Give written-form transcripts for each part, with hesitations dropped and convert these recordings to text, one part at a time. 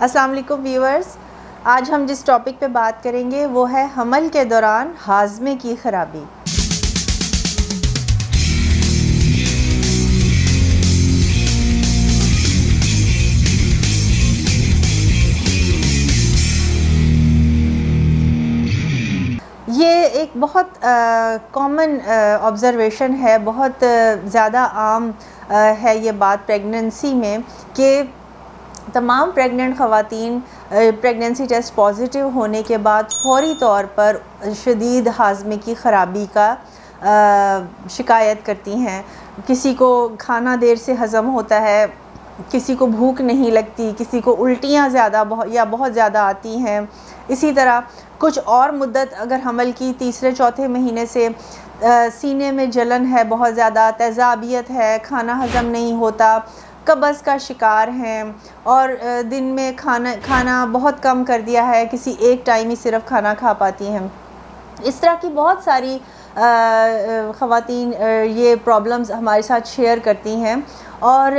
السلام علیکم ویورز، آج ہم جس ٹاپک پہ بات کریں گے وہ ہے حمل کے دوران ہاضمے کی خرابی۔ یہ ایک بہت کامن آبزرویشن ہے، بہت زیادہ عام ہے یہ بات پریگننسی میں کہ تمام پریگننٹ خواتین پریگننسی ٹیسٹ پازیٹیو ہونے کے بعد فوری طور پر شدید ہاضمے کی خرابی کا شکایت کرتی ہیں۔ کسی کو کھانا دیر سے ہضم ہوتا ہے، کسی کو بھوک نہیں لگتی، کسی کو الٹیاں زیادہ یا بہت زیادہ آتی ہیں۔ اسی طرح کچھ اور مدت اگر حمل کی تیسرے چوتھے مہینے سے سینے میں جلن ہے، بہت زیادہ تیزابیت ہے، کھانا ہضم نہیں ہوتا، قبض کا شکار ہیں اور دن میں کھانا بہت کم کر دیا ہے، کسی ایک ٹائم ہی صرف کھانا کھا پاتی ہیں۔ اس طرح کی بہت ساری خواتین یہ پرابلمز ہمارے ساتھ شیئر کرتی ہیں اور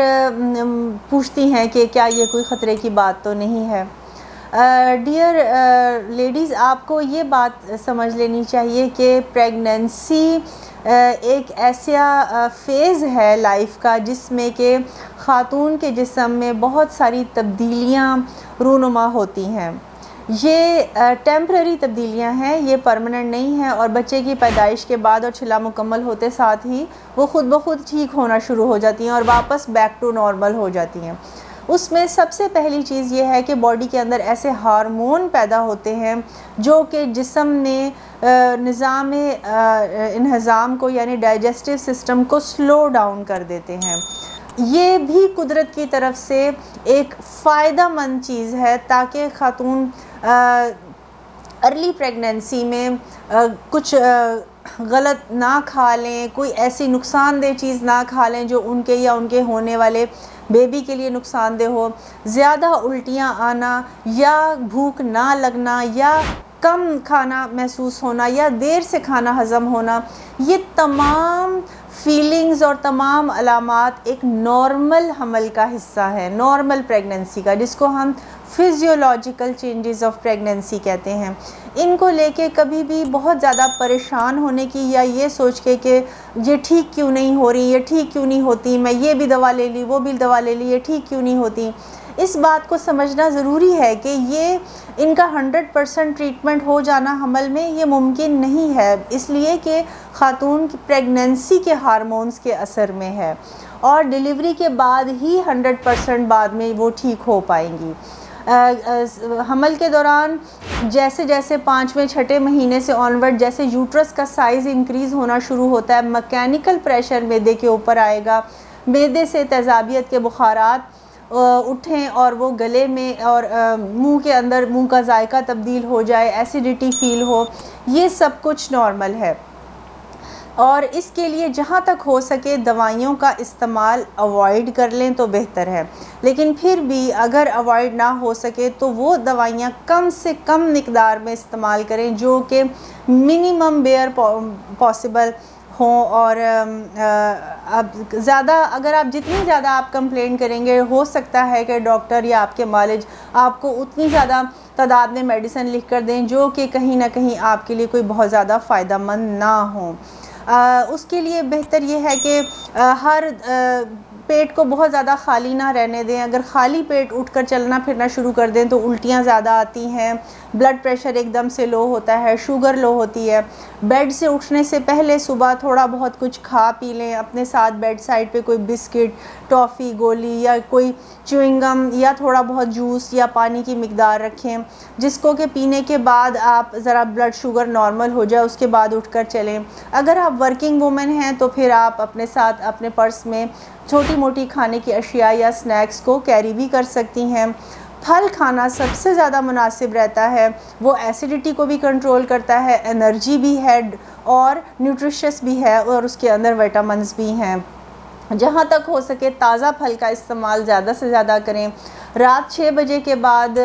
پوچھتی ہیں کہ کیا یہ کوئی خطرے کی بات تو نہیں ہے۔ ڈیئر لیڈیز، آپ کو یہ بات سمجھ لینی چاہیے کہ پریگننسی ایک ایسا فیز ہے لائف کا جس میں کہ خاتون کے جسم میں بہت ساری تبدیلیاں رونما ہوتی ہیں۔ یہ ٹیمپرری تبدیلیاں ہیں، یہ پرماننٹ نہیں ہیں، اور بچے کی پیدائش کے بعد اور چھلا مکمل ہوتے ساتھ ہی وہ خود بخود ٹھیک ہونا شروع ہو جاتی ہیں اور واپس بیک ٹو نارمل ہو جاتی ہیں۔ اس میں سب سے پہلی چیز یہ ہے کہ باڈی کے اندر ایسے ہارمون پیدا ہوتے ہیں جو کہ جسم میں نظام انہضام کو یعنی ڈائجسٹو سسٹم کو سلو ڈاؤن کر دیتے ہیں۔ یہ بھی قدرت کی طرف سے ایک فائدہ مند چیز ہے تاکہ خاتون ارلی پریگننسی میں کچھ غلط نہ کھا لیں، کوئی ایسی نقصان دہ چیز نہ کھا لیں جو ان کے یا ان کے ہونے والے بیبی کے لیے نقصان دہ ہو۔ زیادہ الٹیاں آنا یا بھوک نہ لگنا یا کم کھانا محسوس ہونا یا دیر سے کھانا ہضم ہونا، یہ تمام فیلنگز اور تمام علامات ایک نارمل حمل کا حصہ ہے، نارمل پریگننسی کا، جس کو ہم فزیولوجیکل چینجز آف پریگننسی کہتے ہیں۔ ان کو لے کے کبھی بھی بہت زیادہ پریشان ہونے کی یا یہ سوچ کے کہ یہ ٹھیک کیوں نہیں ہو رہی، یہ ٹھیک کیوں نہیں ہوتی، میں یہ بھی دوا لے لی وہ بھی دوا لے لی، یہ ٹھیک کیوں نہیں ہوتی، اس بات کو سمجھنا ضروری ہے کہ یہ ان کا 100% ٹریٹمنٹ ہو جانا حمل میں یہ ممکن نہیں ہے، اس لیے کہ خاتون کی پریگننسی کے ہارمونز کے اثر میں ہے اور ڈیلیوری کے بعد ہی 100% بعد میں وہ ٹھیک ہو پائیں گی۔ حمل کے دوران جیسے جیسے 5ویں 6ٹھے مہینے سے آنورڈ جیسے یوٹرس کا سائز انکریز ہونا شروع ہوتا ہے، مکینیکل پریشر معدے کے اوپر آئے گا، معدے سے تیزابیت کے بخارات اٹھیں اور وہ گلے میں اور منہ کے اندر منہ کا ذائقہ تبدیل ہو جائے، ایسیڈیٹی فیل ہو، یہ سب کچھ نارمل ہے۔ اور اس کے لیے جہاں تک ہو سکے دوائیوں کا استعمال اوائڈ کر لیں تو بہتر ہے، لیکن پھر بھی اگر اوائڈ نہ ہو سکے تو وہ دوائیاں کم سے کم مقدار میں استعمال کریں جو کہ منیمم بیئر پاسبل ہوں، اور اب زیادہ اگر آپ جتنی زیادہ آپ کمپلین کریں گے ہو سکتا ہے کہ ڈاکٹر یا آپ کے معالج آپ کو اتنی زیادہ تعداد میں میڈیسن لکھ کر دیں جو کہ کہیں نہ کہیں آپ کے لیے کوئی بہت زیادہ فائدہ مند نہ ہوں۔ اس کے لیے بہتر یہ ہے کہ ہر پیٹ کو بہت زیادہ خالی نہ رہنے دیں۔ اگر خالی پیٹ اٹھ کر چلنا پھرنا شروع کر دیں تو الٹیاں زیادہ آتی ہیں، بلڈ پریشر ایک دم سے لو ہوتا ہے، شوگر لو ہوتی ہے۔ بیڈ سے اٹھنے سے پہلے صبح تھوڑا بہت کچھ کھا پی لیں، اپنے ساتھ بیڈ سائڈ پہ کوئی بسکٹ، ٹافی، گولی یا کوئی چیونگ گم یا تھوڑا بہت جوس یا پانی کی مقدار رکھیں جس کو کہ پینے کے بعد آپ ذرا بلڈ شوگر نارمل ہو جائے، اس کے بعد اٹھ کر چلیں۔ اگر آپ ورکنگ وومن ہیں تو پھر آپ اپنے ساتھ اپنے پرس میں چھوٹی موٹی کھانے کی اشیاء یا سنیکس کو کیری بھی کر سکتی ہیں۔ پھل کھانا سب سے زیادہ مناسب رہتا ہے، وہ ایسیڈیٹی کو بھی کنٹرول کرتا ہے، انرجی بھی ہے اور نیوٹریشس بھی ہے اور اس کے اندر وٹامنز بھی ہیں۔ جہاں تک ہو سکے تازہ پھل کا استعمال زیادہ سے زیادہ کریں. رات 6 بجے کے بعد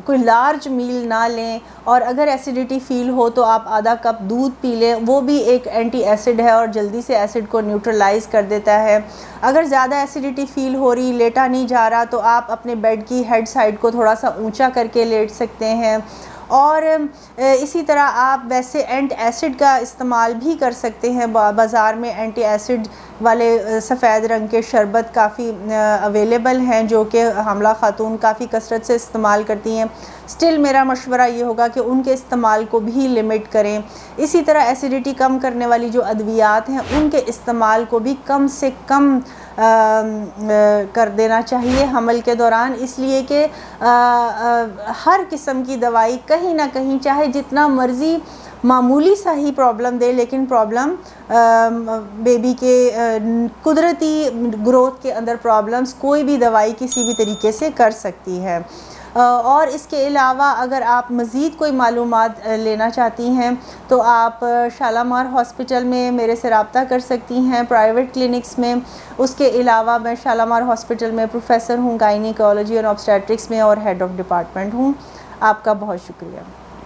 کوئی لارج میل نہ لیں، اور اگر ایسیڈیٹی فیل ہو تو آپ آدھا کپ دودھ پی لیں، وہ بھی ایک اینٹی ایسڈ ہے اور جلدی سے ایسڈ کو نیوٹرلائز کر دیتا ہے. اگر زیادہ ایسیڈیٹی فیل ہو رہی، لیٹا نہیں جا رہا، تو آپ اپنے بیڈ کی ہیڈ سائڈ کو تھوڑا سا اونچا کر کے لیٹ سکتے ہیں. اور اسی طرح آپ ویسے اینٹ ایسڈ کا استعمال بھی کر سکتے ہیں. بازار میں اینٹی ایسڈ والے سفید رنگ کے شربت کافی اویلیبل ہیں جو کہ حاملہ خاتون کافی کثرت سے استعمال کرتی ہیں. سٹل میرا مشورہ یہ ہوگا کہ ان کے استعمال کو بھی لمٹ کریں. اسی طرح ایسیڈیٹی کم کرنے والی جو ادویات ہیں ان کے استعمال کو بھی کم سے کم کر دینا چاہیے حمل کے دوران، اس لیے کہ ہر قسم کی دوائی کہیں نہ کہیں چاہے جتنا مرضی معمولی سا ہی پرابلم دے، لیکن پرابلم بیبی کے قدرتی گروتھ کے اندر پرابلمز کوئی بھی دوائی کسی بھی طریقے سے کر سکتی ہے. اور اس کے علاوہ اگر آپ مزید کوئی معلومات لینا چاہتی ہیں تو آپ شالامار ہاسپٹل میں میرے سے رابطہ کر سکتی ہیں، پرائیویٹ کلینکس میں. اس کے علاوہ میں شالامار ہاسپٹل میں پروفیسر ہوں گائنیکالوجی اور آبسٹیٹرکس میں، اور ہیڈ آف ڈپارٹمنٹ ہوں. آپ کا بہت شکریہ.